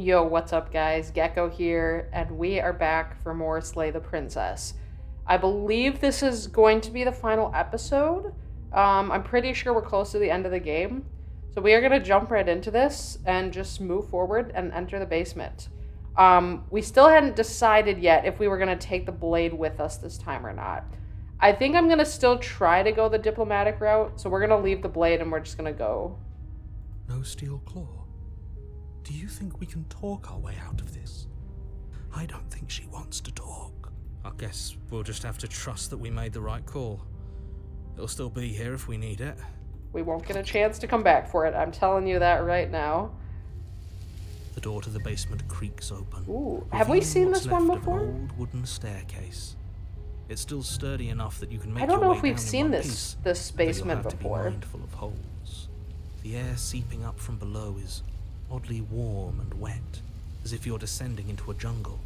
Yo, what's up, guys? Gecko here, and we are back for more Slay the Princess. I believe this is going to be the final episode. I'm pretty sure we're close to the end of the game. So we are going to jump right into this and just move forward and enter the basement. We still hadn't decided yet if we were going to take the blade with us this time or not. I think I'm going to still try to go the diplomatic route, so we're going to leave the blade and we're just going to go. No steel claw. Do you think we can talk our way out of this? I don't think she wants to talk. I guess we'll just have to trust that we made the right call. It'll still be here if we need it. We won't get a chance to come back for it. I'm telling you that right now. The door to the basement creaks open. Ooh, have we seen this one before? An old wooden staircase. It's still sturdy enough that you can make I don't your know way if we've down in seen one this piece, this but you'll basement have to be before. mindful of holes. The air seeping up from below is oddly warm and wet, as if you're descending into a jungle.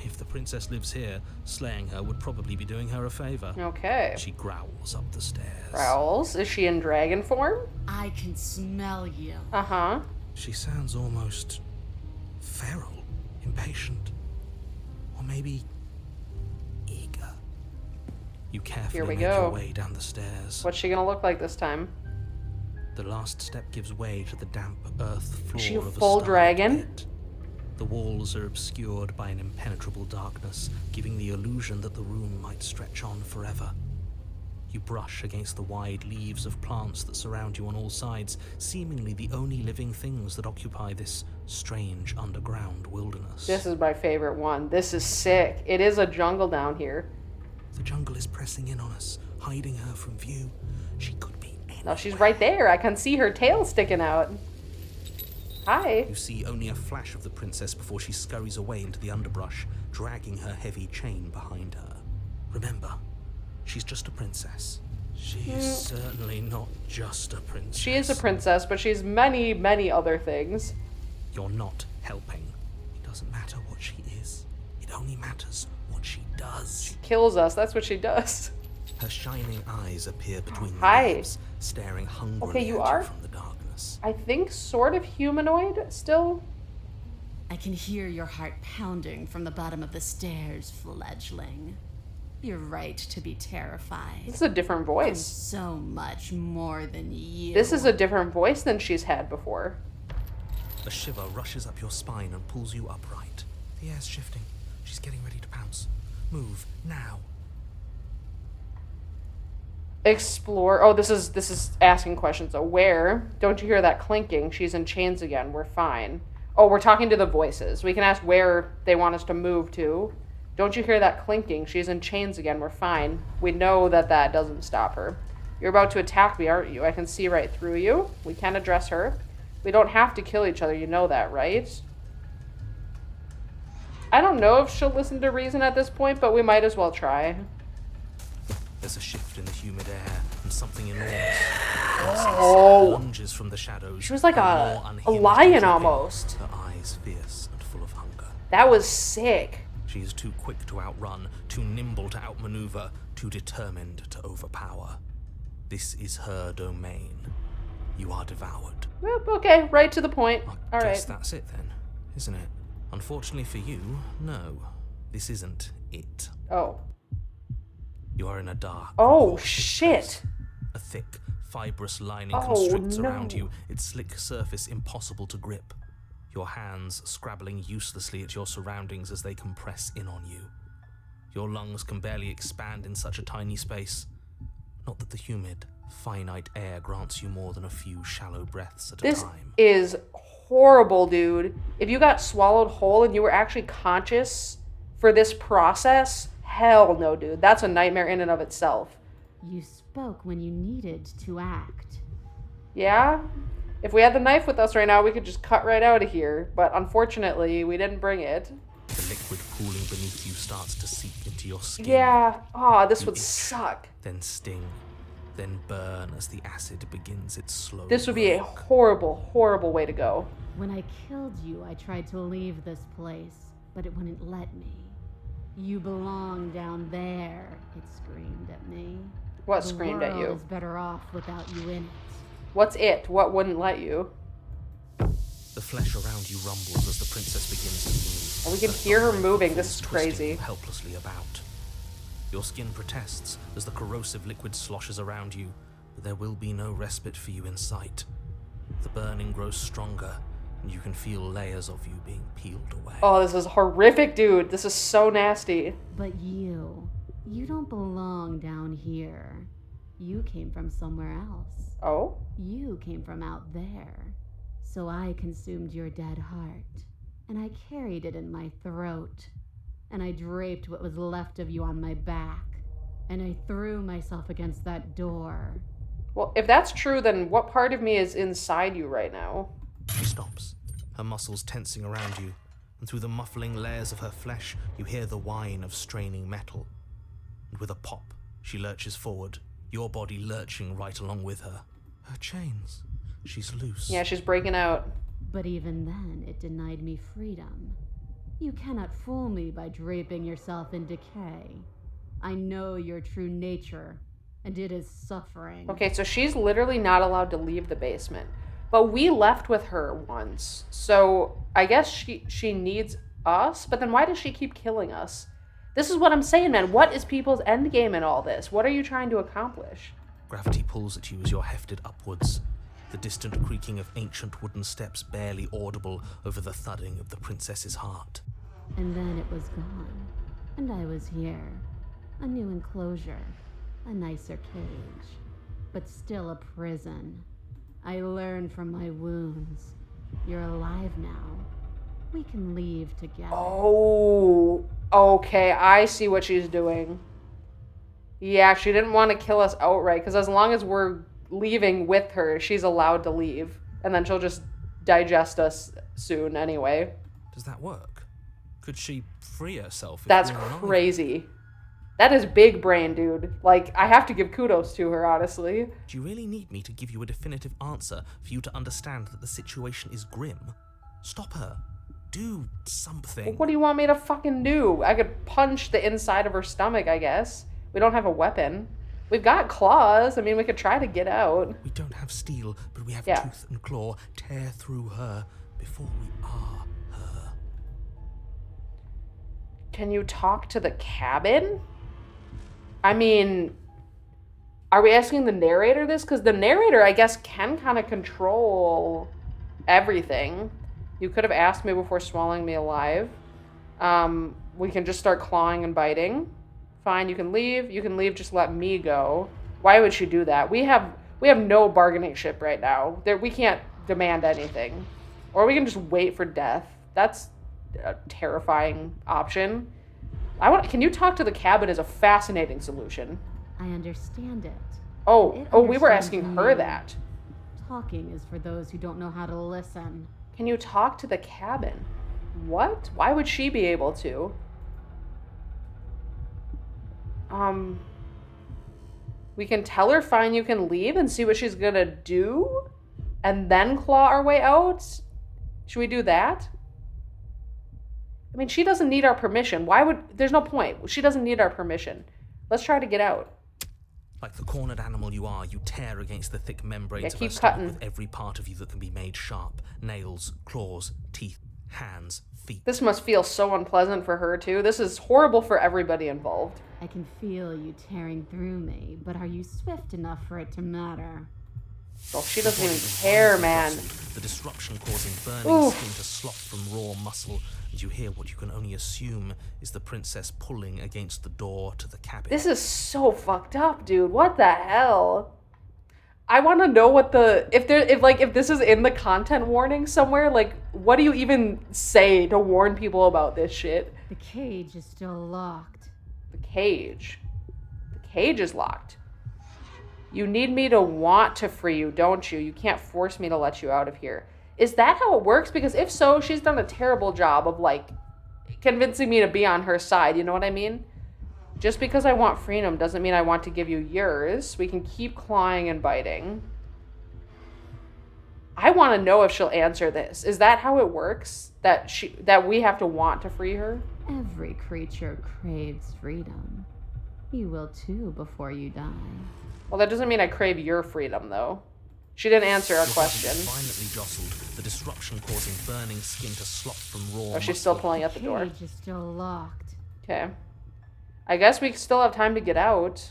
If the princess lives here, slaying her would probably be doing her a favor. Okay. She growls up the stairs. Growls? Is she in dragon form? I can smell you. Uh-huh. She sounds almost feral, impatient, or maybe eager. You carefully make your way down the stairs. What's she gonna look like this time? The last step gives way to the damp earth floor Is she a of full starlit dragon? pit. The walls are obscured by an impenetrable darkness, giving the illusion that the room might stretch on forever. You brush against the wide leaves of plants that surround you on all sides, seemingly the only living things that occupy this strange underground wilderness. This is my favorite one. This is sick. It is a jungle down here. The jungle is pressing in on us, hiding her from view. She could be anywhere. No, she's right there. I can see her tail sticking out. Hi. You see only a flash of the princess before she scurries away into the underbrush, dragging her heavy chain behind her. Remember, she's just a princess. She's certainly not just a princess. She is a princess, but she's many, many other things. You're not helping. It doesn't matter what she is. It only matters what she does. Kills us. That's what she does. Her shining eyes appear between the Hi. leaves, staring hungrily Okay, you at are? you from the darkness. I think sort of humanoid still. I can hear your heart pounding from the bottom of the stairs, fledgling. You're right to be terrified. This is a different I'm voice. so much more than you. This is a different voice than she's had before. A shiver rushes up your spine and pulls you upright. The air's shifting. She's getting ready to pounce. Move, now. Explore. Oh, this is asking questions. So where? Don't you hear that clinking? She's in chains again. We're fine. Oh, we're talking to the voices. We can ask where they want us to move to. Don't you hear that clinking? She's in chains again. We're fine. We know that that doesn't stop her. You're about to attack me, aren't you? I can see right through you. We can address her. We don't have to kill each other. You know that, right? I don't know if she'll listen to reason at this point, but we might as well try. There's a shift in the humid air, and something enormous Oh. lunges from the shadows. She was like her a maw unhinged lion and dripping, almost. Her eyes fierce and full of hunger. That was sick. She is too quick to outrun, too nimble to outmaneuver, too determined to overpower. This is her domain. You are devoured. Well, okay, right to the point. I All guess right. that's it then, isn't it? Unfortunately for you, no. This isn't it. Oh. You are in a dark. Oh, cautious shit. space. A thick, fibrous lining Oh, constricts no. around you, its slick surface impossible to grip. Your hands scrabbling uselessly at your surroundings as they compress in on you. Your lungs can barely expand in such a tiny space. Not that the humid, finite air grants you more than a few shallow breaths at a This time. is horrible, dude. If you got swallowed whole and you were actually conscious for this process, hell no, dude. That's a nightmare in and of itself. You spoke when you needed to act. Yeah? If we had the knife with us right now, we could just cut right out of here. But unfortunately, we didn't bring it. The liquid pooling beneath you starts to seep into your skin. Yeah. Oh, this You would itch, suck. Then sting, then burn as the acid begins its slow This would be a work. horrible, horrible way to go. When I killed you, I tried to leave this place, but it wouldn't let me. You belong down there, it screamed at me. What screamed at The you? world is better off without you in it. What's it? What wouldn't let you? The flesh around you rumbles as the princess begins to move. And we can hear her moving. This is Twisting crazy. you helplessly about. Your skin protests as the corrosive liquid sloshes around you, but there will be no respite for you in sight. The burning grows stronger, and you can feel layers of you being peeled away. Oh, this is horrific, dude. This is so nasty. But you don't belong down here. You came from somewhere else. Oh? You came from out there. So I consumed your dead heart, and I carried it in my throat, and I draped what was left of you on my back, and I threw myself against that door. Well, if that's true, then what part of me is inside you right now? She stops, her muscles tensing around you, and through the muffling layers of her flesh, you hear the whine of straining metal. And with a pop, she lurches forward, your body lurching right along with her. Her chains. She's loose. Yeah, she's breaking out. But even then, it denied me freedom. You cannot fool me by draping yourself in decay. I know your true nature, and it is suffering. Okay, so she's literally not allowed to leave the basement. But we left with her once. So I guess she needs us, but then why does she keep killing us? This is what I'm saying, man. What is people's end game in all this? What are you trying to accomplish? Gravity pulls at you as you're hefted upwards, the distant creaking of ancient wooden steps barely audible over the thudding of the princess's heart. And then it was gone, and I was here. A new enclosure, a nicer cage, but still a prison. I learned from my wounds. You're alive now. We can leave together. Oh, okay. I see what she's doing. Yeah, she didn't want to kill us outright, because as long as we're leaving with her, she's allowed to leave. And then she'll just digest us soon anyway. Does that work? Could she free herself? If That's we're alive? crazy. That is big brain, dude. Like, I have to give kudos to her, honestly. Do you really need me to give you a definitive answer for you to understand that the situation is grim? Stop her. Do something. Well, what do you want me to fucking do? I could punch the inside of her stomach, I guess. We don't have a weapon. We've got claws. I mean, we could try to get out. We don't have steel, but we have Yeah. tooth and claw. Tear through her before we are her. Can you talk to the cabin? I mean, are we asking the narrator this? Because the narrator, I guess, can kind of control everything. You could have asked me before swallowing me alive. We can just start clawing and biting. Fine, you can leave. You can leave, just let me go. Why would she do that? We have no bargaining chip right now. We can't demand anything. Or we can just wait for death. That's a terrifying option. Can you talk to the cabin is a fascinating solution. I understand it. Oh, It we were understands asking her me. that. Talking is for those who don't know how to listen. Can you talk to the cabin? What? Why would she be able to? We can tell her, fine, you can leave, and see what she's gonna do, and then claw our way out? Should we do that? I mean, she doesn't need our permission. There's no point. She doesn't need our permission. Let's try to get out. Like the cornered animal you are, you tear against the thick membranes Yeah, of her keep stomach cutting. with every part of you that can be made sharp. Nails, claws, teeth, hands, feet. This must feel so unpleasant for her, too. This is horrible for everybody involved. I can feel you tearing through me, but are you swift enough for it to matter? Well, she doesn't even care, man. The disruption causing burning Oof. skin to slop from raw muscle, and you hear what you can only assume is the princess pulling against the door to the cabin. This is so fucked up, dude. What the hell? I want to know what if this is in the content warning somewhere, like, what do you even say to warn people about this shit? The cage is still locked. The cage. The cage is locked. You need me to want to free you, don't you? You can't force me to let you out of here. Is that how it works? Because if so, she's done a terrible job of, like, convincing me to be on her side. You know what I mean? Just because I want freedom doesn't mean I want to give you yours. We can keep clawing and biting. I want to know if she'll answer this. Is that how it works? That we have to want to free her? Every creature craves freedom. You will too before you die. Well, that doesn't mean I crave your freedom, though. She didn't answer our Your body question. is violently jostled, the disruption causing burning skin to slop from raw Oh, she's still muscle. pulling at the door. Cage is still locked. Okay. I guess we still have time to get out.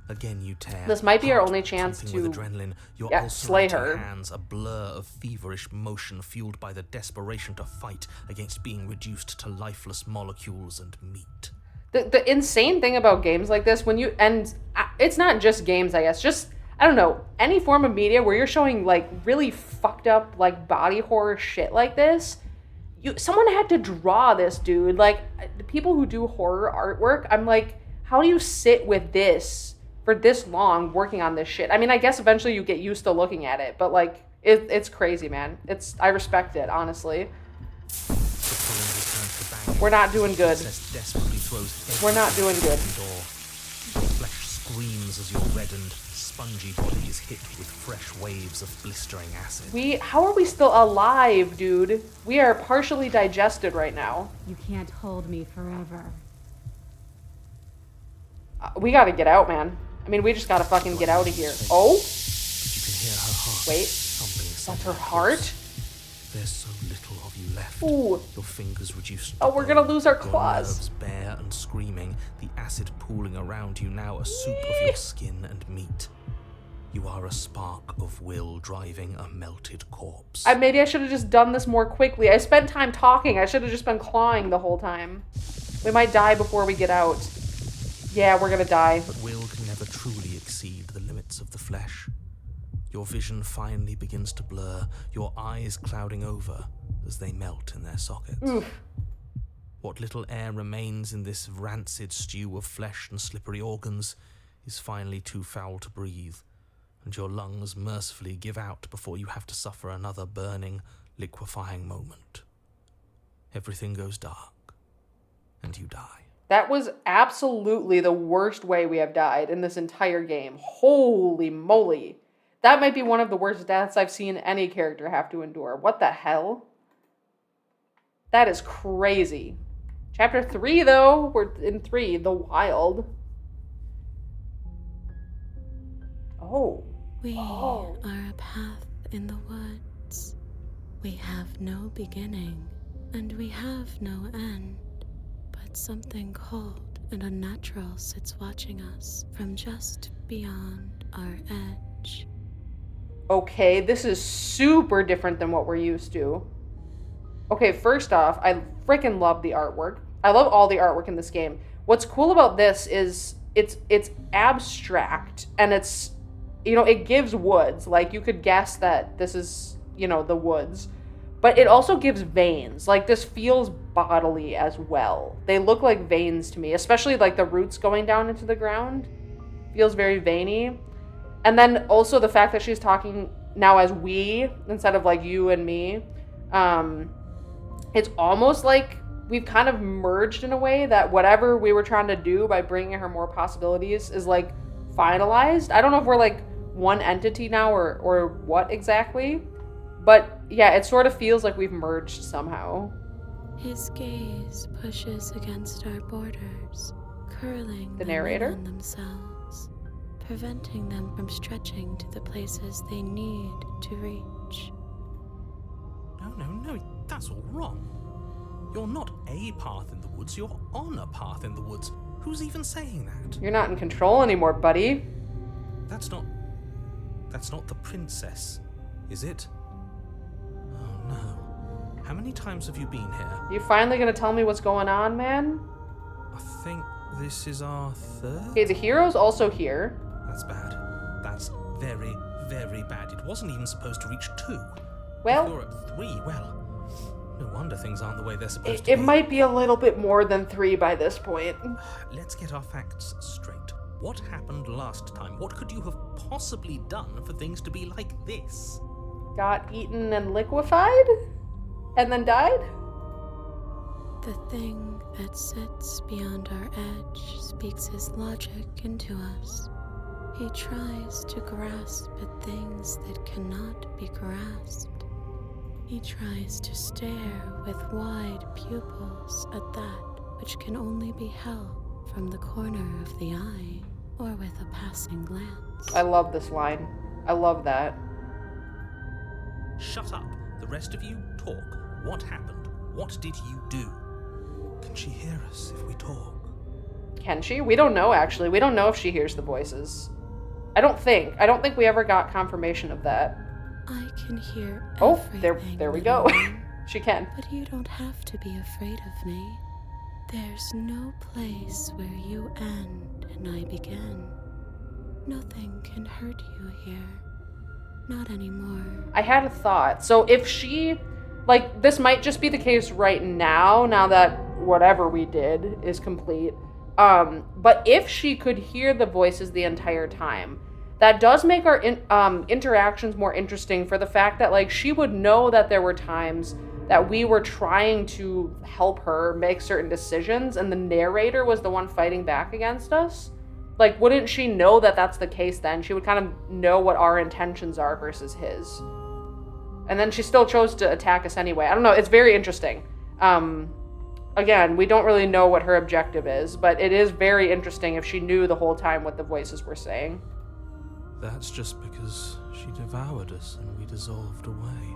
Again you tear. This might be our heart only chance pumping with to, adrenaline, your slay ulcerating her. hands a blur of feverish motion fueled by the desperation to fight against being reduced to lifeless molecules and meat. The insane thing about games like this, it's not just games, I guess, just, I don't know, any form of media where you're showing, like, really fucked up, like, body horror shit like this, someone had to draw this, dude. Like, the people who do horror artwork, I'm like, how do you sit with this for this long working on this shit? I mean, I guess eventually you get used to looking at it, but, like, it's crazy, man. I respect it, honestly. We're not doing good. We're not doing good. Flesh screams as your reddened, spongy body is hit with fresh waves of blistering acid. How are we still alive, dude? We are partially digested right now. You can't hold me forever. We gotta get out, man. I mean, we just gotta fucking get out of here. Oh? But you can hear her heart Wait. thumping. That's her heart? There's so little of you left. Ooh. Your fingers reduced. Oh, we're gonna lose our Your claws. nerves bare and screaming, the acid pooling around you now a soup of your skin and meat. You are a spark of will driving a melted corpse. Maybe I should have just done this more quickly. I spent time talking. I should have just been clawing the whole time. We might die before we get out. Yeah, we're gonna die. But will can never truly exceed the limits of the flesh. Your vision finally begins to blur, your eyes clouding over as they melt in their sockets. Oof. What little air remains in this rancid stew of flesh and slippery organs is finally too foul to breathe, and your lungs mercifully give out before you have to suffer another burning, liquefying moment. Everything goes dark, and you die. That was absolutely the worst way we have died in this entire game. Holy moly. That might be one of the worst deaths I've seen any character have to endure. What the hell? That is crazy. Chapter 3, though. We're in 3, The Wild. Oh. We are a path in the woods. We have no beginning, and we have no end. But something cold and unnatural sits watching us from just beyond our edge. Okay, this is super different than what we're used to. Okay, first off, I freaking love the artwork. I love all the artwork in this game. What's cool about this is it's abstract, and it's, you know, it gives woods. Like, you could guess that this is, you know, the woods. But it also gives veins. Like, this feels bodily as well. They look like veins to me, especially like the roots going down into the ground. Feels very veiny. And then also the fact that she's talking now as we instead of like you and me. It's almost like we've kind of merged in a way that whatever we were trying to do by bringing her more possibilities is like finalized. I don't know if we're like one entity now or what exactly. But yeah, it sort of feels like we've merged somehow. His gaze pushes against our borders, curling The them narrator? in on themselves, preventing them from stretching to the places they need to reach. No, that's all wrong. You're not a path in the woods, you're on a path in the woods. Who's even saying that? You're not in control anymore, buddy. That's not the princess, is it? Oh no. How many times have you been here? You finally gonna tell me what's going on, man? I think this is our third? Okay, the hero's also here. That's bad. That's very, very bad. It wasn't even supposed to reach 2. Well, If you're at 3, well, no wonder things aren't the way they're supposed to it be. might be a little bit more than 3 by this point. Let's get our facts straight. What happened last time? What could you have possibly done for things to be like this? Got eaten and liquefied? And then died? The thing that sits beyond our edge speaks his logic into us. He tries to grasp at things that cannot be grasped. He tries to stare with wide pupils at that which can only be held from the corner of the eye or with a passing glance. I love this line. I love that. Shut up. The rest of you, talk. What happened? What did you do? Can she hear us if we talk? Can she? We don't know, actually. We don't know if she hears the voices. I don't think we ever got confirmation of that. I can hear Oh, everything, there we little go. one. She can. But you don't have to be afraid of me. There's no place where you end and I begin. Nothing can hurt you here. Not anymore. I had a thought. So if she, like, this might just be the case right now that whatever we did is complete. But if she could hear the voices the entire time, that does make our interactions more interesting for the fact that, like, she would know that there were times that we were trying to help her make certain decisions and the narrator was the one fighting back against us. Like, wouldn't she know that that's the case then? She would kind of know what our intentions are versus his. And then she still chose to attack us anyway. I don't know. It's very interesting. Again, we don't really know what her objective is, but it is very interesting if she knew the whole time what the voices were saying. That's just because she devoured us and we dissolved away.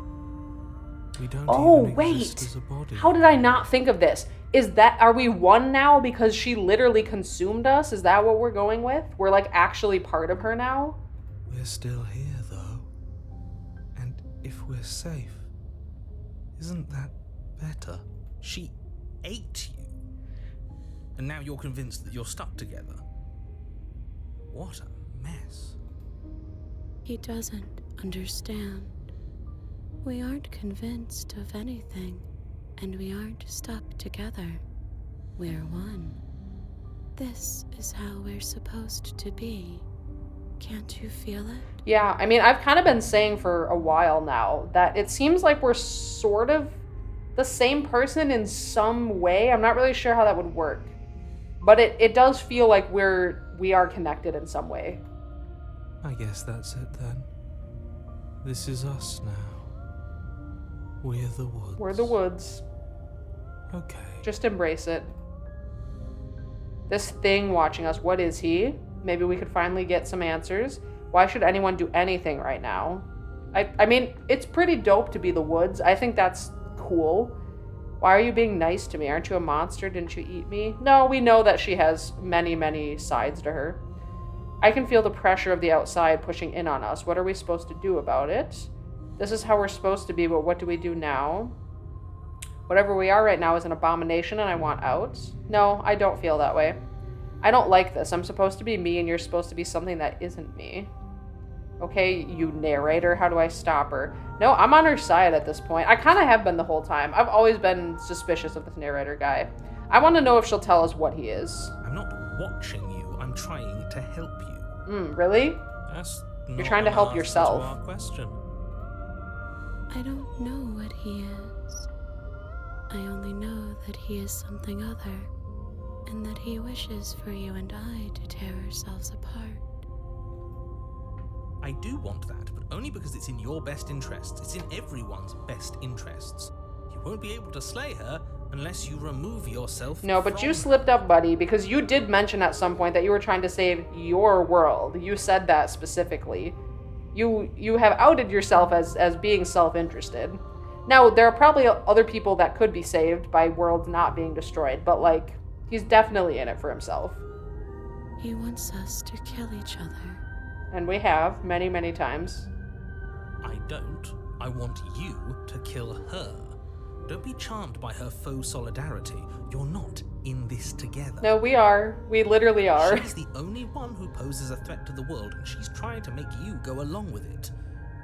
We don't Oh, even exist wait. as a body. How did I not think of this? Are we one now because she literally consumed us? Is that what we're going with? We're like actually part of her now? We're still here, though. And if we're safe, isn't that better? She ate you. And now you're convinced that you're stuck together. What a mess. He doesn't understand. We aren't convinced of anything, and we aren't stuck together. We're one. This is how we're supposed to be. Can't you feel it? Yeah, I mean, I've kind of been saying for a while now that it seems like we're sort of the same person in some way. I'm not really sure how that would work. But it does feel like we are connected in some way. I guess that's it then. This is us now. We're the woods. We're the woods. Okay. Just embrace it. This thing watching us, what is he? Maybe we could finally get some answers. Why should anyone do anything right now? I mean, it's pretty dope to be the woods. I think that's cool. Why are you being nice to me? Aren't you a monster? Didn't you eat me? No, we know that she has many, many sides to her. I can feel the pressure of the outside pushing in on us. What are we supposed to do about it? This is how we're supposed to be, but what do we do now? Whatever we are right now is an abomination and I want out. No, I don't feel that way. I don't like this. I'm supposed to be me and you're supposed to be something that isn't me. Okay, you narrator, how do I stop her? No, I'm on her side at this point. I kind of have been the whole time. I've always been suspicious of this narrator guy. I want to know if she'll tell us what he is. I'm not watching you. I'm trying to help you. Really? That's You're trying to help yourself. To our question. I don't know what he is. I only know that he is something other, and that he wishes for you and I to tear ourselves apart. I do want that, but only because it's in your best interests. It's in everyone's best interests. You won't be able to slay her unless you remove yourself. No, but from you slipped up, buddy, because you did mention at some point that you were trying to save your world. You said that specifically. You have outed yourself as being self-interested. Now, there are probably other people that could be saved by worlds not being destroyed, but, like, he's definitely in it for himself. He wants us to kill each other. And we have, many, many times. I don't. I want you to kill her. Don't be charmed by her faux solidarity. You're not in this together. No, we are. We literally are. She's the only one who poses a threat to the world, and she's trying to make you go along with it.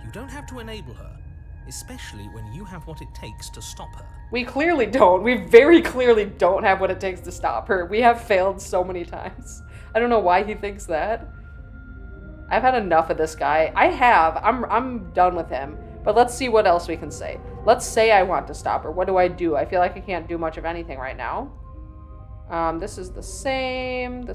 You don't have to enable her, especially when you have what it takes to stop her. We clearly don't. We very clearly don't have what it takes to stop her. We have failed so many times. I don't know why he thinks that. I've had enough of this guy. I have. I'm done with him. But let's see what else we can say. Let's say I want to stop her. What do I do? I feel like I can't do much of anything right now. This is the same.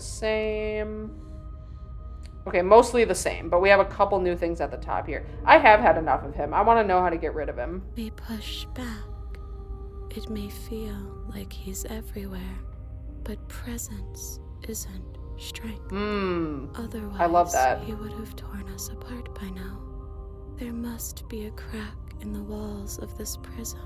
Okay, mostly the same, but we have a couple new things at the top here. I have had enough of him. I want to know how to get rid of him. We push back. It may feel like he's everywhere, but presence isn't strength. Otherwise, Otherwise, I love that. he would have torn us apart by now. There must be a crack in the walls of this prison.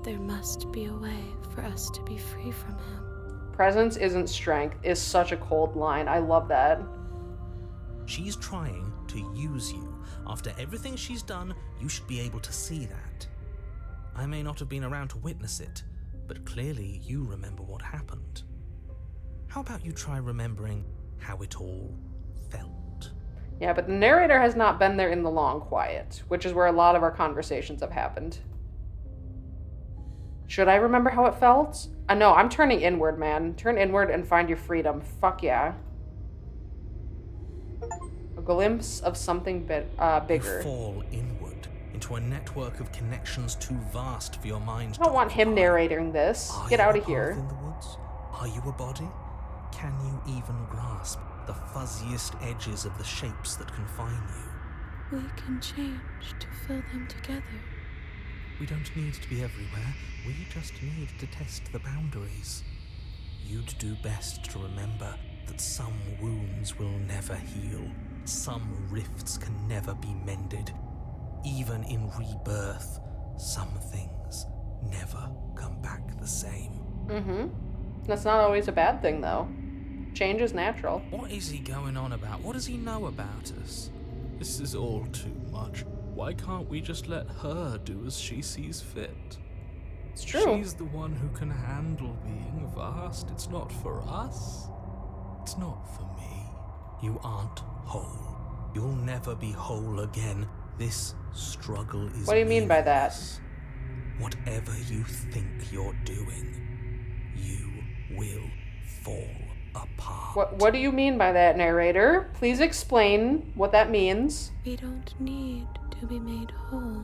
There must be a way for us to be free from him. Presence isn't strength is such a cold line. I love that. She's trying to use you. After everything she's done, you should be able to see that. I may not have been around to witness it, but clearly you remember what happened. How about you try remembering how it all felt? Yeah, but the narrator has not been there in the long quiet, which is where a lot of our conversations have happened. Should I remember how it felt? No, I'm turning inward, man. Turn inward and find your freedom. Fuck yeah. A glimpse of something bigger. You fall inward into a network of connections too vast for your mind. I don't want him narrating this. Get out of here. Are you a path in the woods? Are you a body? Can you even grasp the fuzziest edges of the shapes that confine you? We can change to fill them together. We don't need to be everywhere. We just need to test the boundaries. You'd do best to remember that some wounds will never heal. Some rifts can never be mended. Even in rebirth, some things never come back the same. That's not always a bad thing, though. Change is natural. What is he going on about? What does he know about us? This is all too much. Why can't we just let her do as she sees fit? It's true. She's the one who can handle being vast. It's not for us. It's not for me. You aren't whole. You'll never be whole again. This struggle is What do you mean by that? meaningless. Whatever you think you're doing, you will fall apart. What do you mean by that, narrator? Please explain what that means. We don't need to be made whole.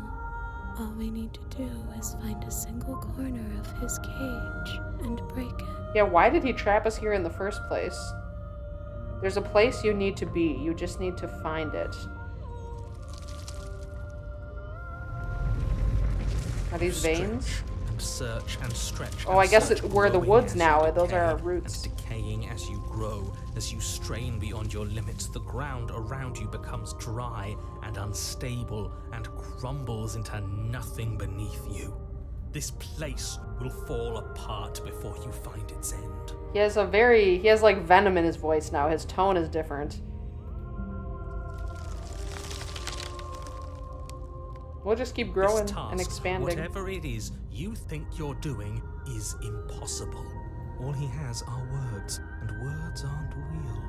All we need to do is find a single corner of his cage and break it. Yeah, why did he trap us here in the first place? There's a place you need to be. You just need to find it. Are these veins? Stretch and search and stretch. Oh, I guess search, we're the growing woods as now. you Those are our decay roots. And decaying as you grow, as you strain beyond your limits, the ground around you becomes dry and unstable and crumbles into nothing beneath you. This place will fall apart before you find its end. He has like venom in his voice now. His tone is different. We'll just keep growing This task, and expanding. whatever it is you think you're doing, is impossible. All he has are words, and words aren't real.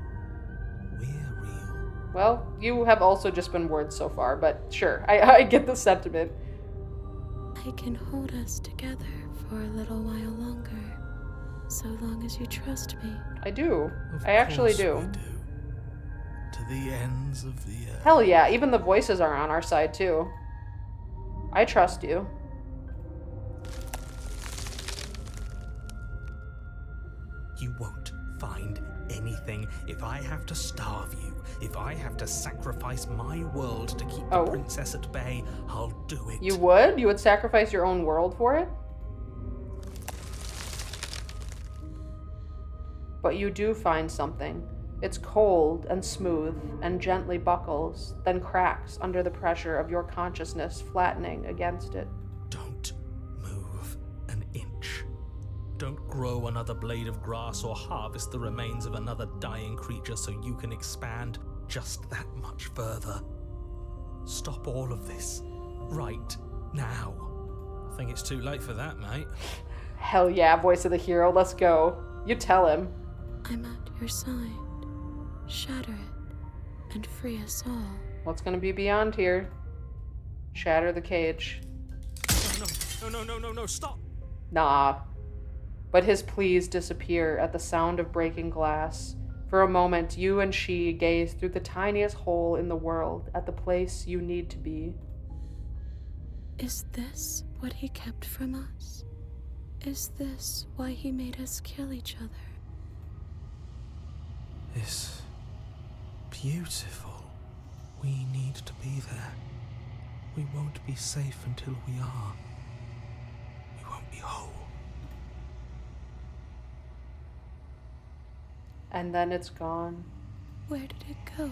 We're real. Well, you have also just been words so far, but sure, I get the sentiment. I can hold us together for a little while longer, so long as you trust me. I do. Of I actually course do. we do. To the ends of the earth. Hell yeah, even the voices are on our side too. I trust you. You won't find anything if I have to starve you. If I have to sacrifice my world to keep the Oh. princess at bay, I'll do it. You would? You would sacrifice your own world for it? But you do find something. It's cold and smooth and gently buckles, then cracks under the pressure of your consciousness flattening against it. Don't move an inch. Don't grow another blade of grass or harvest the remains of another dying creature so you can expand just that much further. Stop all of this right now. I think it's too late for that, mate. Hell yeah, voice of the hero, let's go. You tell him. I'm at your side. Shatter it and free us all. What's gonna be beyond here? Shatter the cage. No, stop! Nah. But his pleas disappear at the sound of breaking glass. For a moment, you and she gaze through the tiniest hole in the world at the place you need to be. Is this what he kept from us? Is this why he made us kill each other? It's beautiful. We need to be there. We won't be safe until we are. We won't be whole. And then it's gone. Where did it go?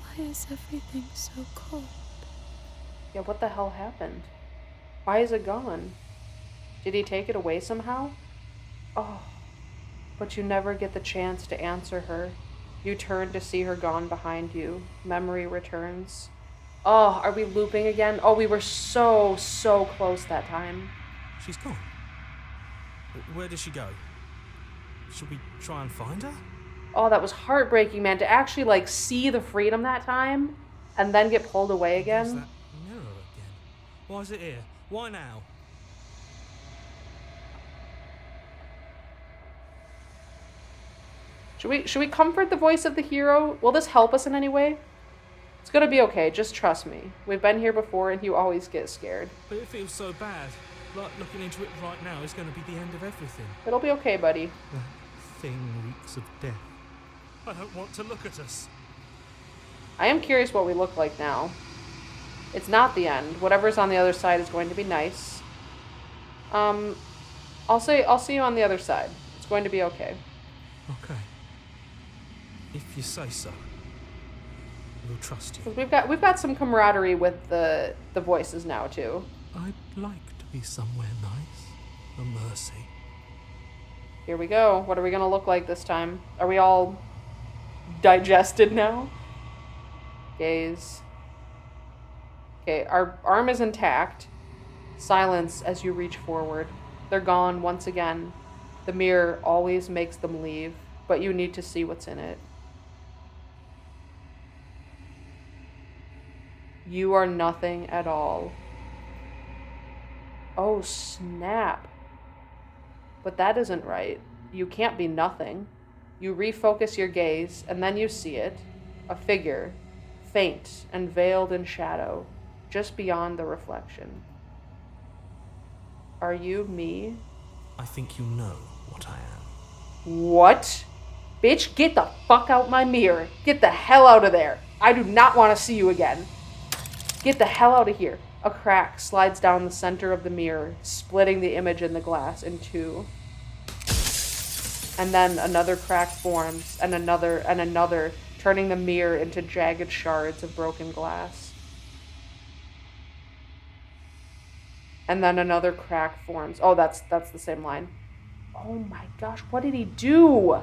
Why Why is everything so cold? Yeah, what the hell happened? Why is it gone? Did he take it away somehow? Oh, but you never get the chance to answer her. You turn to see her gone behind you. Memory returns. Oh, are we looping again? Oh, we were so close that time. She's gone. Where did she go? Should we try and find her? Oh, that was heartbreaking, man. To actually, like, see the freedom that time and then get pulled away Where's again. that mirror again? Why is it here? Why now? Should we comfort the voice of the hero? Will this help us in any way? It's gonna be okay, just trust me. We've been here before and you always get scared. But it feels so bad. Like looking into it right now is going to be the end of everything. It'll be okay, buddy. That thing reeks of death. I don't want to look at us. I am curious what we look like now. It's not the end. Whatever's on the other side is going to be nice. I'll see you on the other side. It's going to be okay. Okay. If you say so. We'll trust you. 'Cause we've got some camaraderie with the voices now too. I'd like to be somewhere nice. A mercy. Here we go. What are we gonna look like this time? Are we all digested now? Gaze. Okay, our arm is intact. Silence as you reach forward. They're gone once again. The mirror always makes them leave, but you need to see what's in it. You are nothing at all. Oh, snap. But that isn't right. You can't be nothing. You refocus your gaze, and then you see it. A figure, faint and veiled in shadow, just beyond the reflection. Are you me? I think you know what I am. What? Bitch, get the fuck out my mirror. Get the hell out of there. I do not want to see you again. Get the hell out of here. A crack slides down the center of the mirror, splitting the image in the glass in two. And then another crack forms, and another, turning the mirror into jagged shards of broken glass. And then another crack forms. Oh, that's the same line. Oh my gosh, what did he do?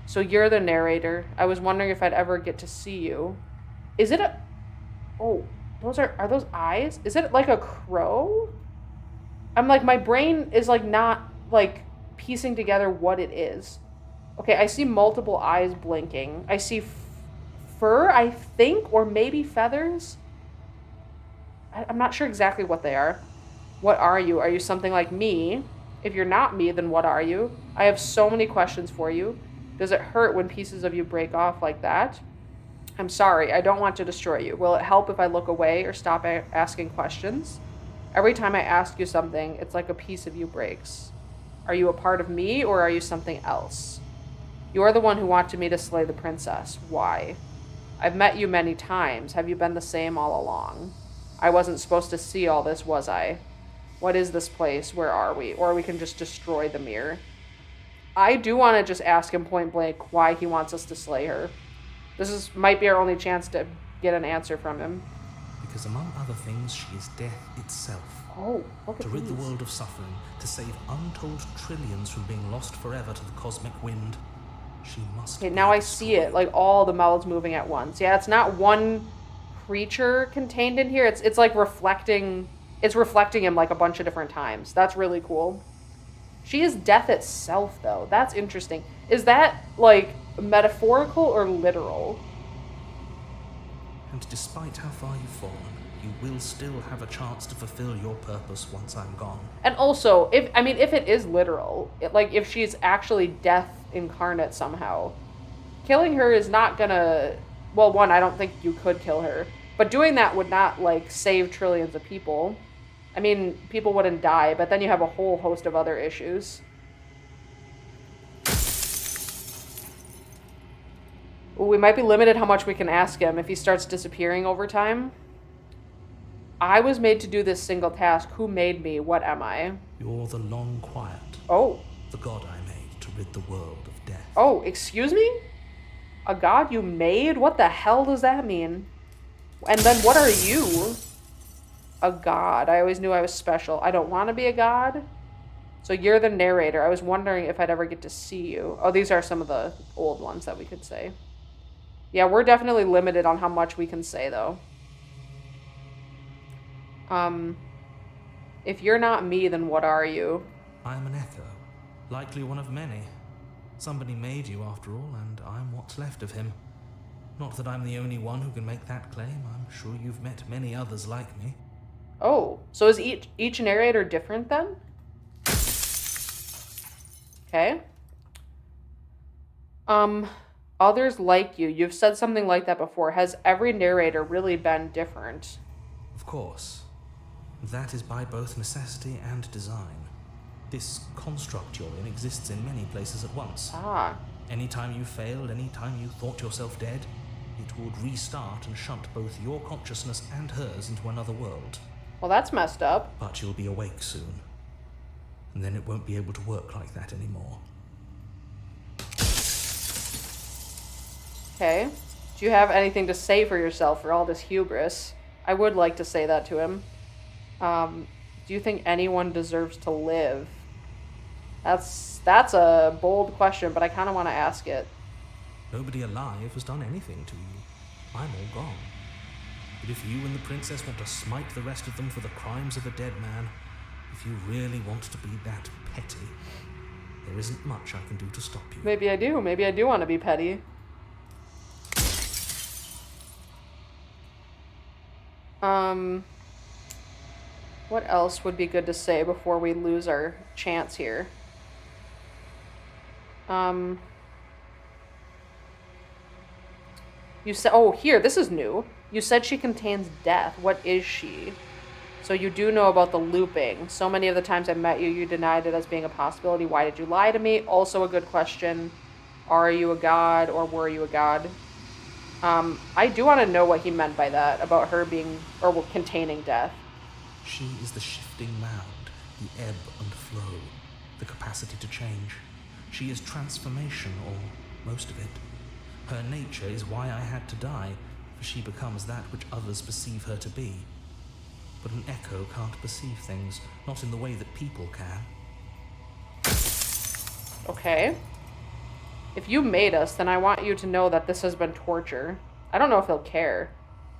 So you're the narrator. I was wondering if I'd ever get to see you. Is it a... Oh, are those eyes? Is it like a crow? I'm like, my brain is like not like piecing together what it is. Okay, I see multiple eyes blinking. I see fur, I think, or maybe feathers. I'm not sure exactly what they are. What are you? Are you something like me? If you're not me, then what are you? I have so many questions for you. Does it hurt when pieces of you break off like that? I'm sorry, I don't want to destroy you. Will it help if I look away or stop asking questions? Every time I ask you something, it's like a piece of you breaks. Are you a part of me, or are you something else? You are the one who wanted me to slay the princess. Why? I've met you many times. Have you been the same all along? I wasn't supposed to see all this, was I? What is this place? Where are we? Or we can just destroy the mirror. I do want to just ask him point blank why he wants us to slay her. Might be our only chance to get an answer from him. Because among other things, she is death itself. Oh, look at To rid the these. world of suffering, to save untold trillions from being lost forever to the cosmic wind, she must Okay, be now I see it. destroyed. Like all the mouths moving at once. Yeah, it's not one creature contained in here. It's like reflecting. It's reflecting him like a bunch of different times. That's really cool. She is death itself, though. That's interesting. Is that like metaphorical or literal? And despite how far you've fallen, you will still have a chance to fulfill your purpose once I'm gone. And also, if it is literal, if she's actually death incarnate somehow, killing her is not gonna... Well, one, I don't think you could kill her. But doing that would not, like, save trillions of people. I mean, people wouldn't die, but then you have a whole host of other issues. Ooh, we might be limited how much we can ask him if he starts disappearing over time. I was made to do this single task. Who made me? What am I? You're the long quiet, Oh. the god I made to rid the world of death. Oh, excuse me? A god you made? What the hell does that mean? And then what are you? A god. I always knew I was special. I don't want to be a god. So you're the narrator. I was wondering if I'd ever get to see you. Oh, these are some of the old ones that we could say. Yeah, we're definitely limited on how much we can say, though. If you're not me, then what are you? I am an echo, likely one of many. Somebody made you after all, and I'm what's left of him. Not that I'm the only one who can make that claim. I'm sure you've met many others like me. Oh, so is each narrator different then? Okay. Others like you. You've said something like that before. Has every narrator really been different? Of course. That is by both necessity and design. This construct you're in exists in many places at once. Ah. Anytime you failed, anytime you thought yourself dead, it would restart and shunt both your consciousness and hers into another world. Well, that's messed up. But you'll be awake soon. And then it won't be able to work like that anymore. Okay. Do you have anything to say for yourself for all this hubris? I would like to say that to him. Do you think anyone deserves to live? That's a bold question, but I kind of want to ask it. Nobody alive has done anything to you. I'm all gone. But if you and the princess want to smite the rest of them for the crimes of a dead man, if you really want to be that petty, there isn't much I can do to stop you. Maybe I do. Maybe I do want to be petty. What else would be good to say before we lose our chance here? You said, oh, here, this is new. You said she contains death. What is she? So you do know about the looping. So many of the times I met you, you denied it as being a possibility. Why did you lie to me? Also a good question. Are you a god or were you a god? I do want to know what he meant by that, about her being, or containing death. She is the shifting mound, the ebb and flow, the capacity to change. She is transformation, or most of it. Her nature is why I had to die, for she becomes that which others perceive her to be. But an echo can't perceive things, not in the way that people can. Okay. If you made us, then I want you to know that this has been torture. I don't know if he'll care.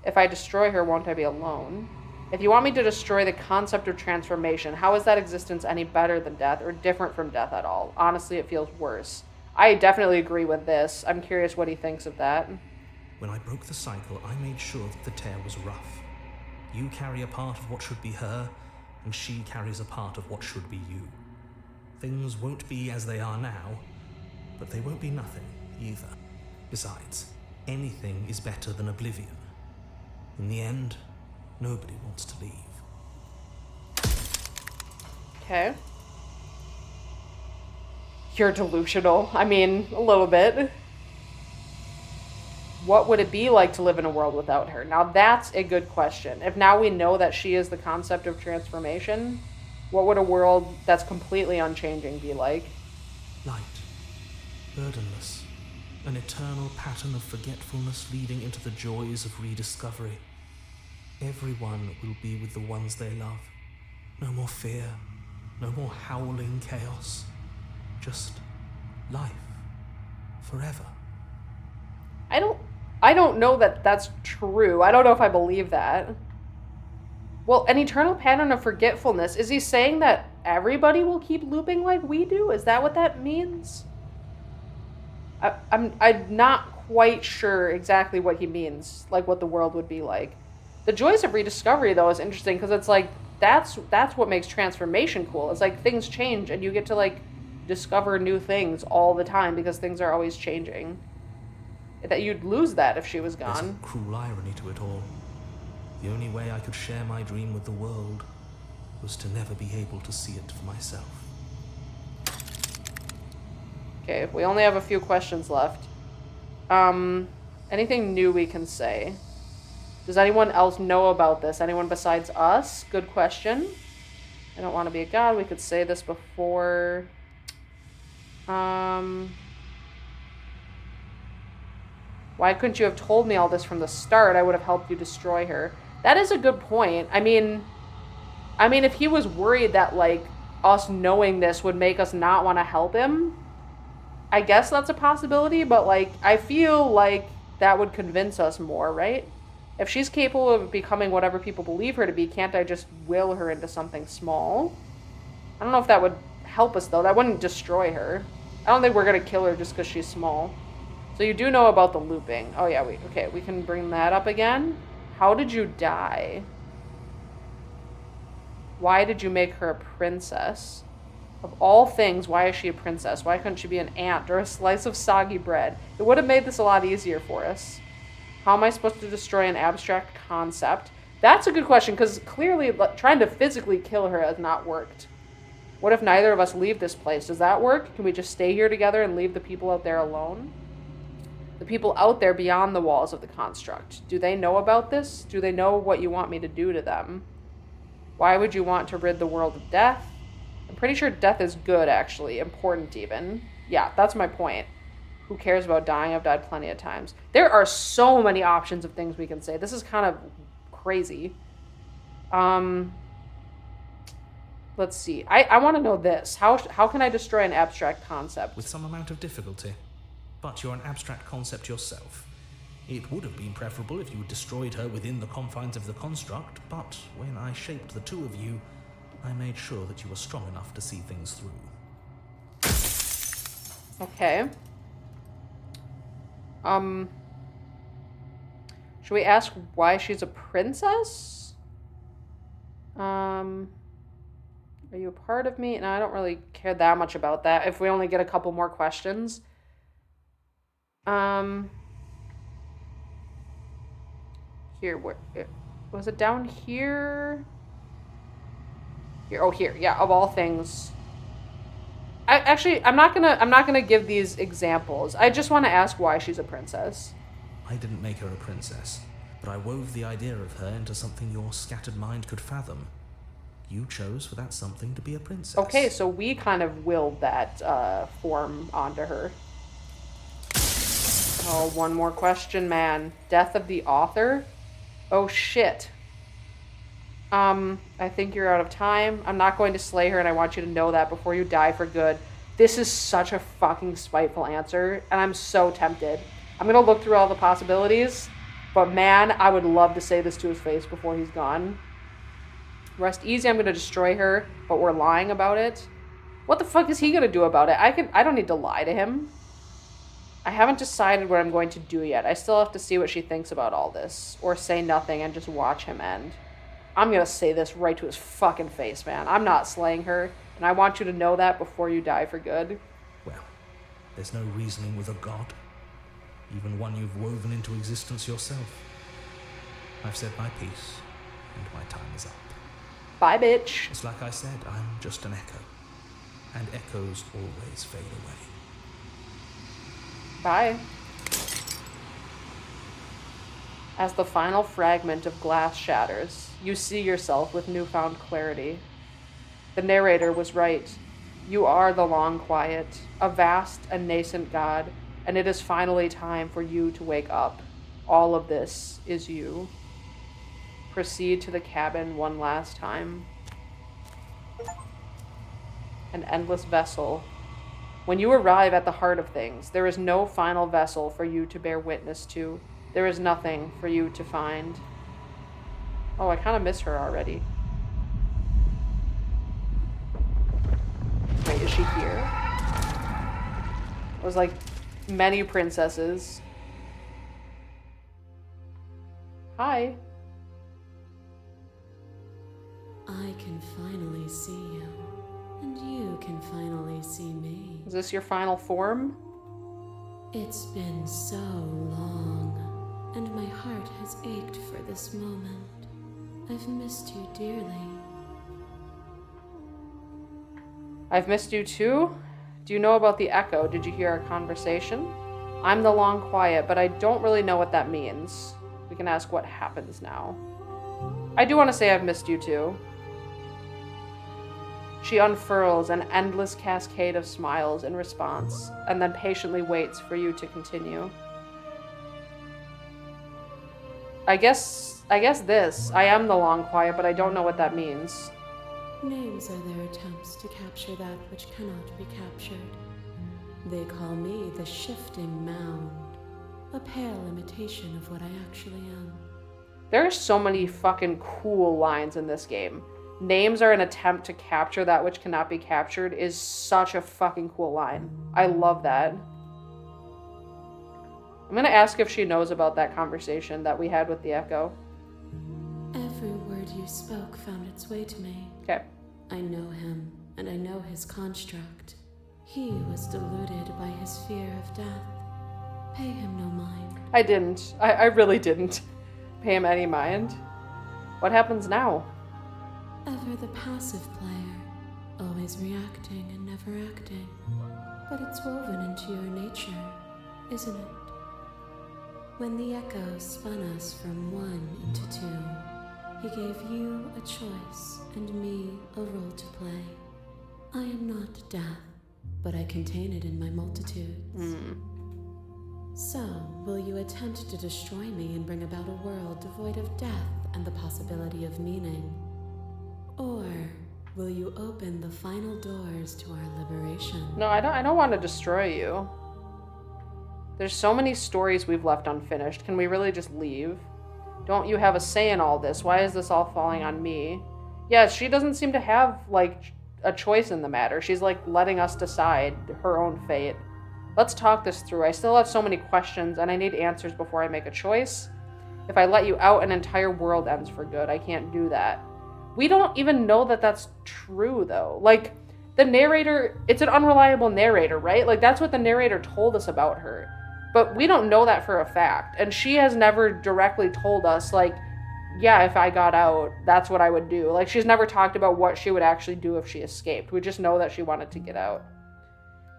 If I destroy her, won't I be alone? If you want me to destroy the concept of transformation, how is that existence any better than death or different from death at all? Honestly, it feels worse. I definitely agree with this. I'm curious what he thinks of that. When I broke the cycle, I made sure that the tear was rough. You carry a part of what should be her, and she carries a part of what should be you. Things won't be as they are now, but they won't be nothing either. Besides, anything is better than oblivion. In the end, nobody wants to leave. Okay. You're delusional. I mean, a little bit. What would it be like to live in a world without her? Now that's a good question. If now we know that she is the concept of transformation, what would a world that's completely unchanging be like? Light, burdenless, an eternal pattern of forgetfulness leading into the joys of rediscovery. Everyone will be with the ones they love. No more fear, no more howling chaos. Just life, forever. I don't know that that's true. I don't know if I believe that. Well, an eternal pattern of forgetfulness. Is he saying that everybody will keep looping like we do? Is that what that means? I'm not quite sure exactly what he means, like what the world would be like. The joys of rediscovery, though, is interesting because it's like that's what makes transformation cool. It's like things change and you get to like discover new things all the time because things are always changing. That you'd lose that if she was There's gone. a cruel irony to it all. The only way I could share my dream with the world was to never be able to see it for myself. Okay, we only have a few questions left. Anything new we can say? Does anyone else know about this? Anyone besides us? Good question. I don't want to be a god. We could say this before. Why couldn't you have told me all this from the start? I would have helped you destroy her. That is a good point. I mean, if he was worried that, like, us knowing this would make us not want to help him, I guess that's a possibility, but, like, I feel like that would convince us more, right? If she's capable of becoming whatever people believe her to be, can't I just will her into something small? I don't know if that would help us, though. That wouldn't destroy her. I don't think we're going to kill her just because she's small. So you do know about the looping. Oh, yeah, okay, we can bring that up again. How did you die? Why did you make her a princess? Of all things, why is she a princess? Why couldn't she be an ant or a slice of soggy bread? It would have made this a lot easier for us. How am I supposed to destroy an abstract concept? That's a good question, because clearly trying to physically kill her has not worked. What if neither of us leave this place? Does that work? Can we just stay here together and leave the people out there alone? The people out there beyond the walls of the construct. Do they know about this? Do they know what you want me to do to them? Why would you want to rid the world of death? I'm pretty sure death is good, actually. Important, even. Yeah, that's my point. Who cares about dying? I've died plenty of times. There are so many options of things we can say. This is kind of crazy. Let's see. I want to know this. How can I destroy an abstract concept? With some amount of difficulty. But you're an abstract concept yourself. It would have been preferable if you had destroyed her within the confines of the construct, but when I shaped the two of you, I made sure that you were strong enough to see things through. Okay. Should we ask why she's a princess? Are you a part of me? No, I don't really care that much about that. If we only get a couple more questions. Here, where was it? Down here? Here, oh, here. Yeah, of all things. I'm not gonna give these examples. I just want to ask why she's a princess. I didn't make her a princess, but I wove the idea of her into something your scattered mind could fathom. You chose for that something to be a princess. Okay, so we kind of willed that form onto her. Oh, one more question, man. Death of the author? Oh, shit. I think you're out of time. I'm not going to slay her, and I want you to know that before you die for good. This is such a fucking spiteful answer, and I'm so tempted. I'm gonna look through all the possibilities, but man, I would love to say this to his face before he's gone. Rest easy, I'm gonna destroy her, but we're lying about it. What the fuck is he gonna do about it? I don't need to lie to him. I haven't decided what I'm going to do yet. I still have to see what she thinks about all this, or say nothing and just watch him end. I'm gonna say this right to his fucking face, man. I'm not slaying her, and I want you to know that before you die for good. Well, there's no reasoning with a god. Even one you've woven into existence yourself. I've said my piece, and my time is up. Bye, bitch. It's like I said, I'm just an echo. And echoes always fade away. Bye. As the final fragment of glass shatters, you see yourself with newfound clarity. The narrator was right. You are the Long Quiet, a vast and nascent god, and it is finally time for you to wake up. All of this is you. Proceed to the cabin one last time. An endless vessel. When you arrive at the heart of things, there is no final vessel for you to bear witness to. There is nothing for you to find. Oh, I kind of miss her already. Wait, is she here? It was like many princesses. Hi. I can finally see you, and you can finally see me. Is this your final form? It's been so long, and my heart has ached for this moment. I've missed you dearly. I've missed you too? Do you know about the echo? Did you hear our conversation? I'm the Long Quiet, but I don't really know what that means. We can ask what happens now. I do want to say I've missed you too. She unfurls an endless cascade of smiles in response, and then patiently waits for you to continue. I guess this. I am the long quiet, but I don't know what that means. Names are their attempts to capture that which cannot be captured. They call me the shifting mound, a pale imitation of what I actually am. There are so many fucking cool lines in this game. Names are an attempt to capture that which cannot be captured is such a fucking cool line. I love that. I'm gonna ask if she knows about that conversation that we had with the Echo. Every word you spoke found its way to me. Okay. I know him, and I know his construct. He was deluded by his fear of death. Pay him no mind. I didn't. I really didn't pay him any mind. What happens now? Ever the passive player, always reacting and never acting. But it's woven into your nature, isn't it? When the Echo spun us from one into two, he gave you a choice and me a role to play. I am not death, but I contain it in my multitudes. So, will you attempt to destroy me and bring about a world devoid of death and the possibility of meaning? Or will you open the final doors to our liberation? No, I don't want to destroy you. There's so many stories we've left unfinished. Can we really just leave? Don't you have a say in all this? Why is this all falling on me? Yeah, she doesn't seem to have, like, a choice in the matter. She's, like, letting us decide her own fate. Let's talk this through. I still have so many questions, and I need answers before I make a choice. If I let you out, an entire world ends for good. I can't do that. We don't even know that that's true, though. Like, the narrator, it's an unreliable narrator, right? Like, that's what the narrator told us about her. But we don't know that for a fact. And she has never directly told us, like, yeah, if I got out, that's what I would do. Like, she's never talked about what she would actually do if she escaped. We just know that she wanted to get out.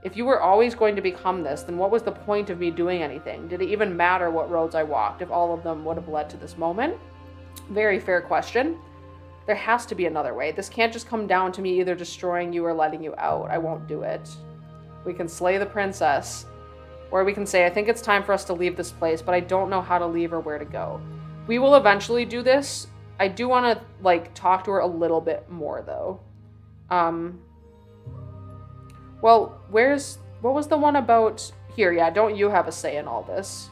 If you were always going to become this, then what was the point of me doing anything? Did it even matter what roads I walked if all of them would have led to this moment? Very fair question. There has to be another way. This can't just come down to me either destroying you or letting you out. I won't do it. We can slay the princess. Or we can say, I think it's time for us to leave this place, but I don't know how to leave or where to go. We will eventually do this. I do want to, like, talk to her a little bit more, though. Well, what was the one about here? Yeah, don't you have a say in all this?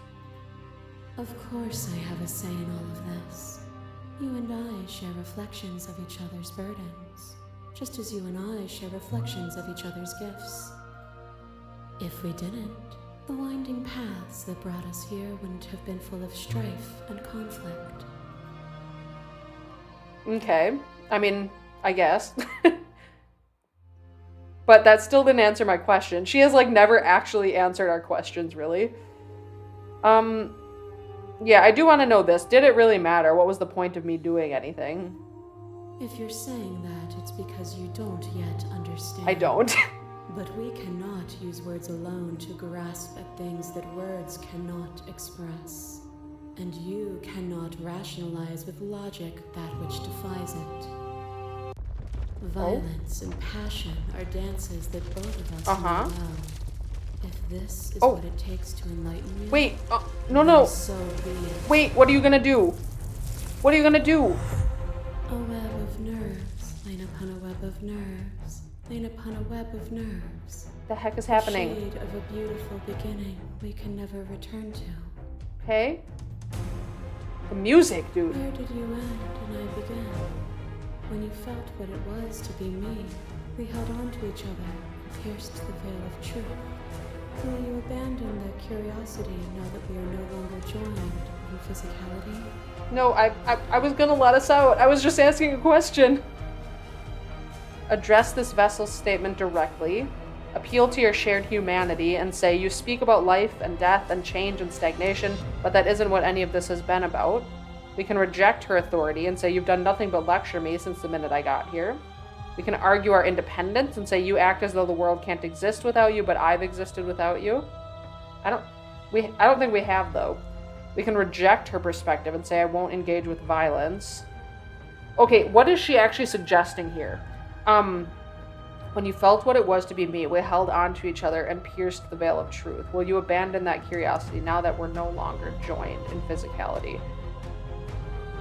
Of course I have a say in all of this. You and I share reflections of each other's burdens, just as you and I share reflections of each other's gifts. If we didn't, the winding paths that brought us here wouldn't have been full of strife and conflict. Okay. I mean, I guess. But that still didn't answer my question. She has, like, never actually answered our questions, really. Yeah, I do want to know this. Did it really matter? What was the point of me doing anything? If you're saying that, it's because you don't yet understand. I don't. But we cannot use words alone to grasp at things that words cannot express. And you cannot rationalize with logic that which defies it. Violence and passion are dances that both of us know well. If this is what it takes to enlighten you... Wait, no. So be it. Wait, what are you gonna do? What are you gonna do? A web of nerves, lain upon a web of nerves, lain upon a web of nerves. The heck is happening? Shade of a beautiful beginning we can never return to. Okay. The music, dude. Where did you end and I begin? When you felt what it was to be me, we held on to each other and pierced the veil of truth. Will you abandon that curiosity now that we are no longer joined in physicality? No, I was gonna let us out. I was just asking a question. Address this vessel's statement directly. Appeal to your shared humanity and say, you speak about life and death and change and stagnation, but that isn't what any of this has been about. We can reject her authority and say, you've done nothing but lecture me since the minute I got here. We can argue our independence and say, you act as though the world can't exist without you, but I've existed without you. I don't think we have, though. We can reject her perspective and say, I won't engage with violence. Okay, what is she actually suggesting here? When you felt what it was to be me, we held on to each other and pierced the veil of truth. Will you abandon that curiosity now that we're no longer joined in physicality?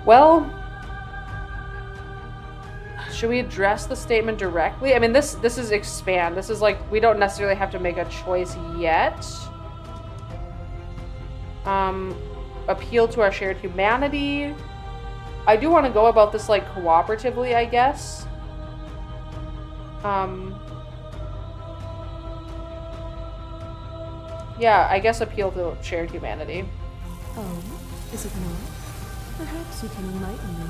Well, should we address the statement directly? I mean, this is expand. This is like, we don't necessarily have to make a choice yet. Appeal to our shared humanity. I do want to go about this, like, cooperatively, I guess. Yeah, I guess appeal to shared humanity. Oh, is it not? Perhaps you can enlighten me.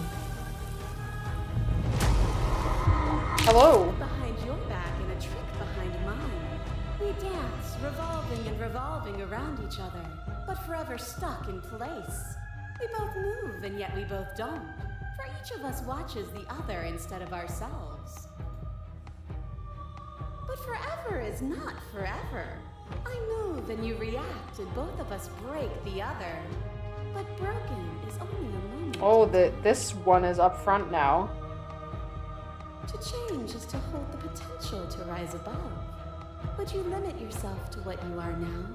Hello. Behind your back and a trick behind mine. We dance, revolving and revolving around each other, but forever stuck in place. We both move, and yet we both don't. For each of us watches the other instead of ourselves. But forever is not forever. I move and you react, and both of us break the other. But broken is only a moment. Oh, this one is up front now. To change is to hold the potential to rise above. Would you limit yourself to what you are now?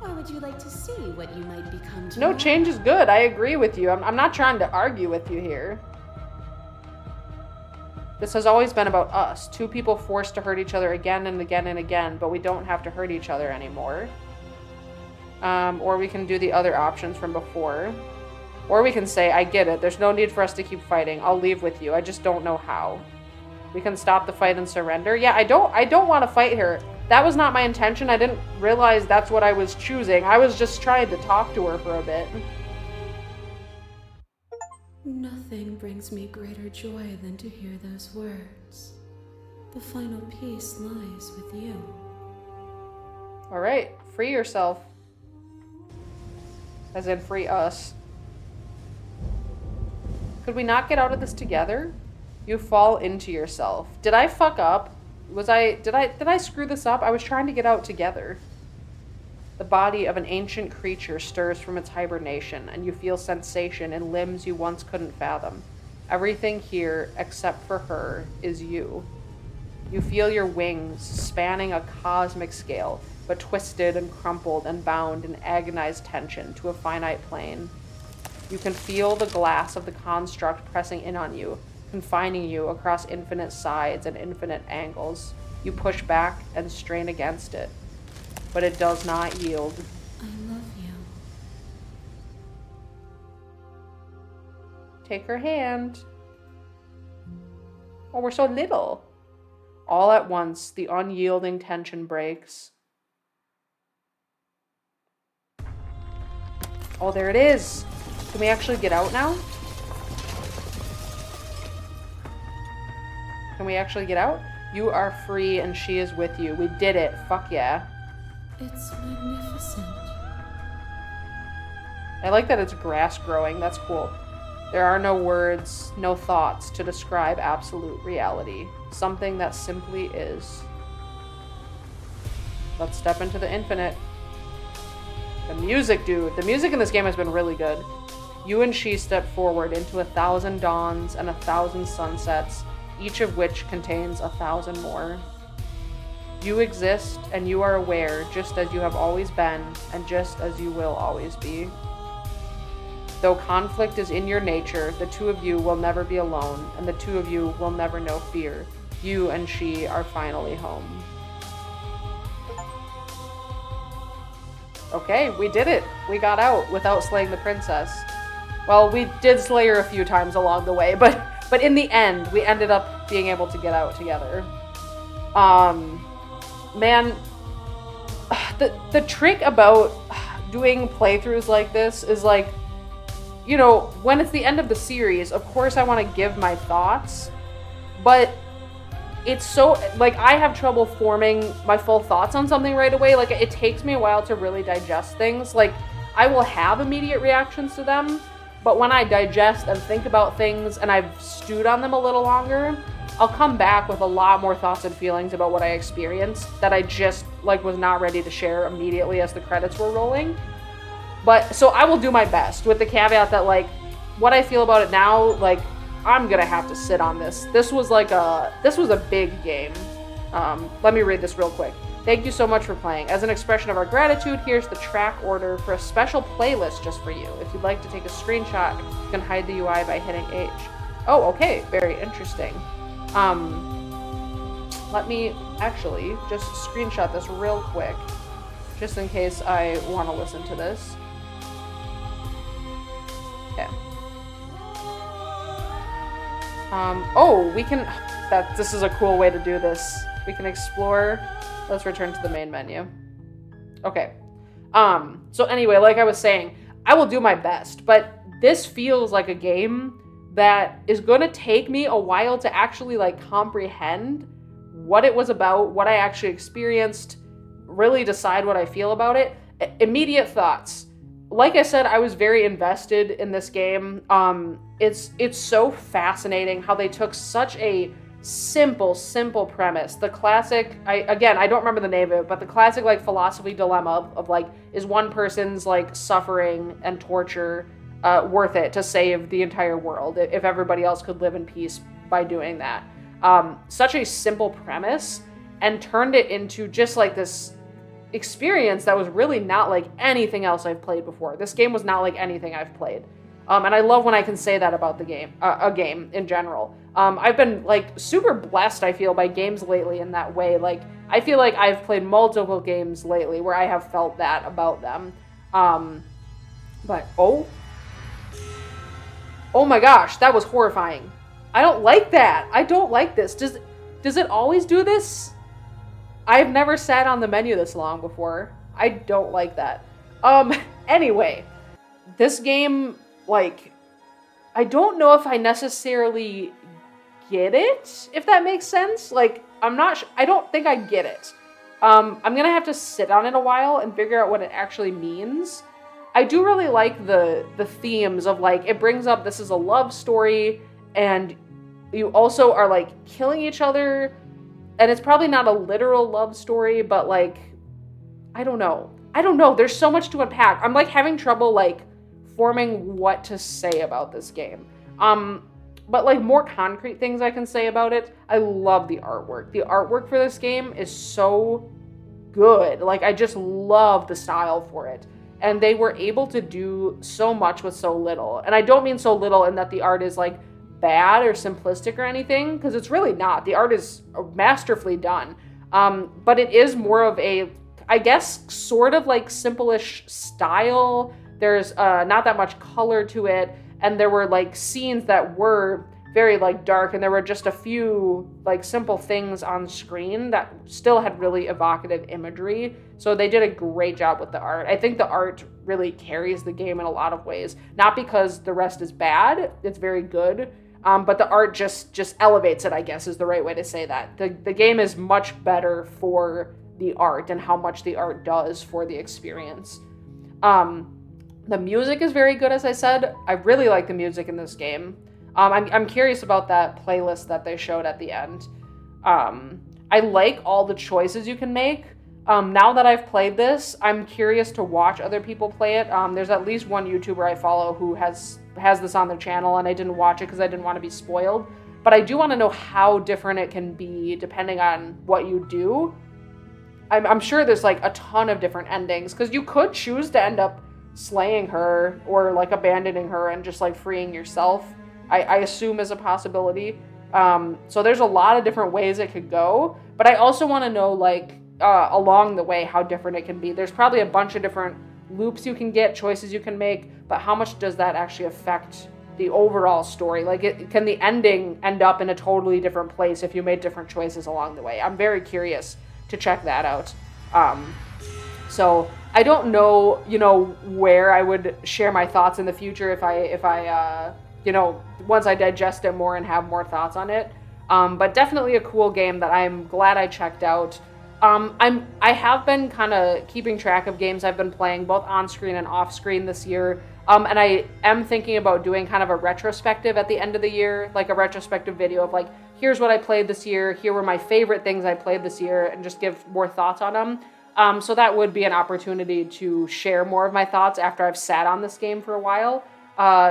Or would you like to see what you might become tomorrow? No, change is good. I agree with you. I'm not trying to argue with you here. This has always been about us. Two people forced to hurt each other again and again and again, but we don't have to hurt each other anymore. Or we can do the other options from before. Or we can say, I get it. There's no need for us to keep fighting. I'll leave with you. I just don't know how. We can stop the fight and surrender. Yeah, I don't want to fight her. That was not my intention. I didn't realize that's what I was choosing. I was just trying to talk to her for a bit. Nothing brings me greater joy than to hear those words. The final peace lies with you. All right, free yourself. As in free us. Could we not get out of this together? You fall into yourself. Did I fuck up? Did I screw this up? I was trying to get out together. The body of an ancient creature stirs from its hibernation, and you feel sensation in limbs you once couldn't fathom. Everything here, except for her, is you. You feel your wings spanning a cosmic scale, but twisted and crumpled and bound in agonized tension to a finite plane. You can feel the glass of the construct pressing in on you, confining you across infinite sides and infinite angles. You push back and strain against it, but it does not yield. I love you. Take her hand. Oh, we're so little. All at once, the unyielding tension breaks. Oh, there it is. Can we actually get out now? Can we actually get out? You are free and she is with you. We did it. Fuck yeah. It's magnificent. I like that it's grass growing. That's cool. There are no words, no thoughts to describe absolute reality. Something that simply is. Let's step into the infinite. The music, dude. The music in this game has been really good. You and she step forward into 1,000 dawns and 1,000 sunsets, each of which contains 1,000 more. You exist and you are aware just as you have always been and just as you will always be. Though conflict is in your nature, the two of you will never be alone, and the two of you will never know fear. You and she are finally home. Okay, we did it. We got out without slaying the princess. Well, we did slay her a few times along the way, but in the end, we ended up being able to get out together. Man, the trick about doing playthroughs like this is like, you know, when it's the end of the series, of course I want to give my thoughts, but it's so, like, I have trouble forming my full thoughts on something right away. Like, it takes me a while to really digest things. Like, I will have immediate reactions to them, but when I digest and think about things and I've stewed on them a little longer, I'll come back with a lot more thoughts and feelings about what I experienced that I just, like, was not ready to share immediately as the credits were rolling. But, so I will do my best with the caveat that, like, what I feel about it now, like, I'm gonna have to sit on this. This was a big game. Let me read this real quick. Thank you so much for playing. As an expression of our gratitude, here's the track order for a special playlist just for you. If you'd like to take a screenshot, you can hide the UI by hitting H. Oh, okay. Very interesting. Let me actually just screenshot this real quick, just in case I want to listen to this. Okay. Oh, we can, this is a cool way to do this. We can explore. Let's return to the main menu. Okay. So anyway, like I was saying, I will do my best, but this feels like a game that is going to take me a while to actually like comprehend what it was about, what I actually experienced, really decide what I feel about it. Immediate thoughts. Like I said, I was very invested in this game. It's so fascinating how they took such a simple premise. The classic, I don't remember the name of it, but the classic like philosophy dilemma of like, is one person's like suffering and torture worth it to save the entire world if everybody else could live in peace by doing that? Such a simple premise, and turned it into just like this experience that was really not like anything else I've played before. This game was not like anything I've played. And I love when I can say that about the game, a game in general. I've been like super blessed, I feel, by games lately in that way. Like, I feel like I've played multiple games lately where I have felt that about them. But, oh my gosh, that was horrifying. I don't like that. I don't like this. Does it always do this? I've never sat on the menu this long before. I don't like that. Anyway, this game, like, I don't know if I necessarily get it, if that makes sense. Like, I don't think I get it. I'm gonna have to sit on it a while and figure out what it actually means. I do really like the themes of, like, it brings up this is a love story, and you also are, like, killing each other, and it's probably not a literal love story, but, like, I don't know. There's so much to unpack. I'm, like, having trouble, like, forming what to say about this game. But, like, more concrete things I can say about it, I love the artwork. The artwork for this game is so good. Like, I just love the style for it. And they were able to do so much with so little. And I don't mean so little in that the art is, like, bad or simplistic or anything, because it's really not. The art is masterfully done. But it is more of a, I guess, sort of like simple-ish style. There's not that much color to it, and there were like scenes that were very like dark, and there were just a few like simple things on screen that still had really evocative imagery. So they did a great job with the art. I think the art really carries the game in a lot of ways, not because the rest is bad. It's very good. But the art just elevates it, I guess, is the right way to say that. The game is much better for the art and how much the art does for the experience. The music is very good, as I said. I really like the music in this game. I'm curious about that playlist that they showed at the end. I like all the choices you can make. Now that I've played this, I'm curious to watch other people play it. There's at least one YouTuber I follow who has this on their channel, and I didn't watch it because I didn't want to be spoiled. But I do want to know how different it can be depending on what you do. I'm sure there's like a ton of different endings, because you could choose to end up slaying her or like abandoning her and just like freeing yourself. I assume is a possibility. So there's a lot of different ways it could go, but I also want to know like along the way how different it can be. There's probably a bunch of different loops you can get, choices you can make, but how much does that actually affect the overall story? Like, can the ending end up in a totally different place if you made different choices along the way? I'm very curious to check that out. So I don't know, where I would share my thoughts in the future if I once I digest it more and have more thoughts on it. But definitely a cool game that I'm glad I checked out. I have been kind of keeping track of games I've been playing both on screen and off screen this year. And I am thinking about doing kind of a retrospective at the end of the year, like a retrospective video of like, here's what I played this year, here were my favorite things I played this year, and just give more thoughts on them. So that would be an opportunity to share more of my thoughts after I've sat on this game for a while.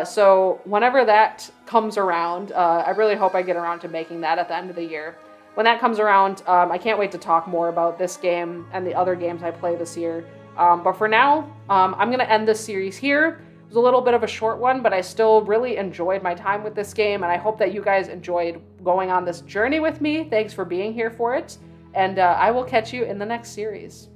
So whenever that comes around, I really hope I get around to making that at the end of the year. when that comes around, I can't wait to talk more about this game and the other games I play this year. But for now, I'm going to end this series here. It was a little bit of a short one, but I still really enjoyed my time with this game, and I hope that you guys enjoyed going on this journey with me. Thanks for being here for it, and I will catch you in the next series.